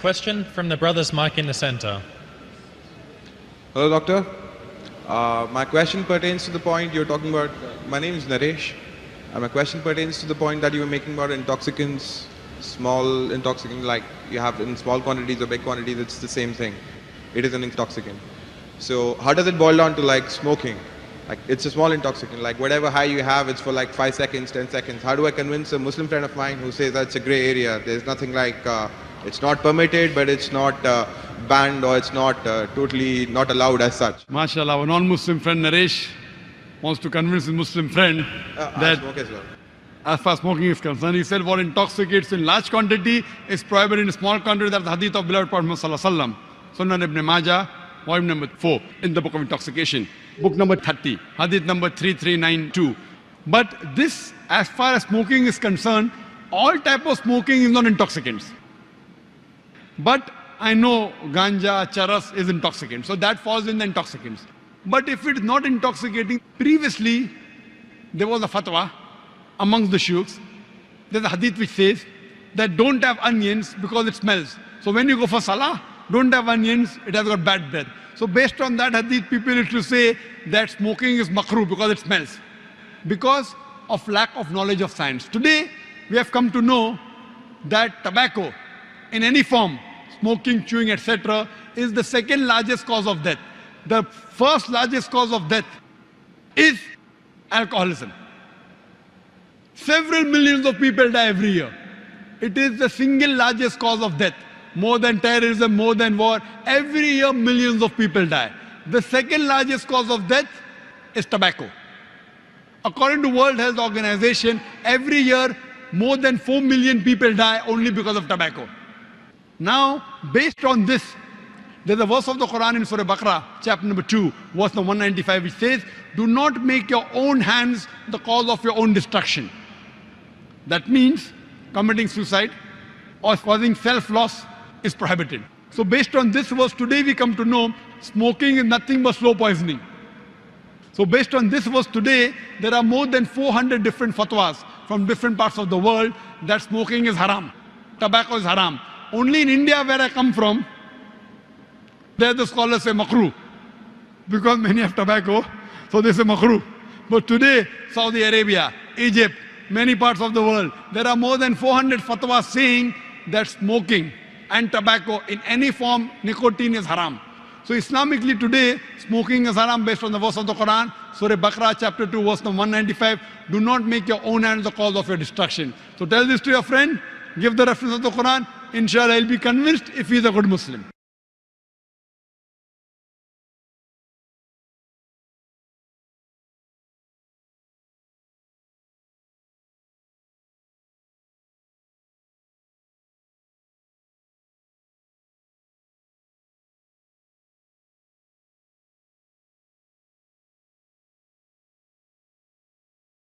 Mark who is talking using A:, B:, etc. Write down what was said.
A: question from the brother's mic in the center.
B: Hello, doctor. My question pertains to the point you're talking about. My name is Naresh. My question pertains to the point that you were making about intoxicants, small intoxicant, like you have in small quantities or big quantities, it's the same thing. It is an intoxicant. So how does it boil down to like smoking? Like it's a small intoxicant, like whatever high you have, it's for like 5 seconds, 10 seconds. How do I convince a Muslim friend of mine who says that's a gray area? There's nothing like, it's not permitted, but it's not banned, or it's not totally not allowed as such.
C: MashaAllah, a non-Muslim friend, Naresh, wants to convince his Muslim friend
B: I
C: that
B: smoke as well.
C: as far as smoking is concerned, he said what intoxicates in large quantity is prohibited in small quantity. That's the hadith of beloved Prophet Muhammad Sallallahu Alaihi Wasallam. Sunan Ibn Majah, volume number 4 in the book of intoxication. Book number 30, hadith number 3392. But this, as far as smoking is concerned, all type of smoking is not intoxicants. But I know ganja, charas is intoxicant, so that falls in the intoxicants. But if it is not intoxicating, previously there was a fatwa amongst the shuyukhs. There's a hadith which says that don't have onions because it smells. So when you go for salah, don't have onions, it has got bad breath. So based on that hadith, people used to say that smoking is makruh because it smells. Because of lack of knowledge of science. Today, we have come to know that tobacco, in any form, smoking, chewing, etc., is the second largest cause of death. The first largest cause of death is alcoholism. Several millions of people die every year. It is the single largest cause of death. More than terrorism, more than war. Every year, millions of people die. The second largest cause of death is tobacco. According to World Health Organization, every year, more than 4 million people die only because of tobacco. Now, based on this, there's a verse of the Quran in Surah Baqarah, chapter number 2, verse number 195, which says, do not make your own hands the cause of your own destruction. That means committing suicide or causing self-loss is prohibited. So based on this verse, today we come to know smoking is nothing but slow poisoning. So based on this verse today, there are more than 400 different fatwas from different parts of the world that smoking is haram, tobacco is haram. Only in India, where I come from, there the scholars say makruh, because many have tobacco, so they say makruh. But today, Saudi Arabia, Egypt, many parts of the world, there are more than 400 fatwas saying that smoking and tobacco in any form, nicotine is haram. So Islamically today, smoking is haram based on the verse of the Quran, Surah Baqarah chapter 2 verse number 195, do not make your own hands the cause of your destruction. So tell this to your friend, give the reference of the Quran, inshallah he'll be convinced if he's a good Muslim.